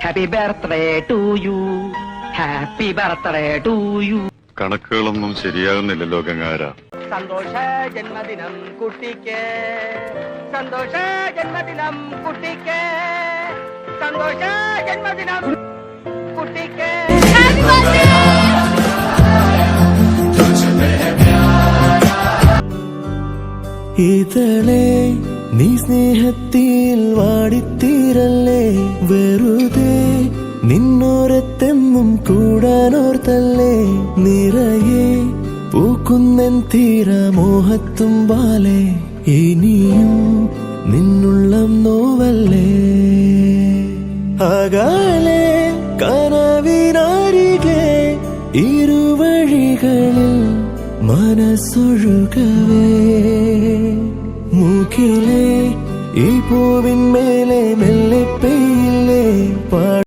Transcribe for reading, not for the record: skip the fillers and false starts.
Happy birthday to you, happy birthday to you. കണക്കുകളൊന്നും ശരിയാകുന്നില്ലല്ലോ ഗംഗാര. സന്തോഷ ജന്മദിനം കുട്ടിക്ക്, സന്തോഷ ജന്മദിനം കുട്ടിക്ക്, സന്തോഷ ജന്മദിനം കുട്ടിക്ക്. ഇതളെ നീ സ്നേഹത്തിൽ വാടിത്തീരല്ലേ, വെറുതെ നിന്നോരത്തെന്നും കൂടാനോർത്തല്ലേ, നിറയെ പൂക്കുന്നൻ തീരമോഹത്തുമ്പാലെ, ഇനിയും നിന്നുള്ളം നോവല്ലേ. അകാലെ കനവിനരികെ ഇരുവഴികളിൽ മനസ്സൊഴുകവേ, മുഖിലെ ഈ പൂവിന്മേലെ മെല്ലെ പെയ്യില്ലേ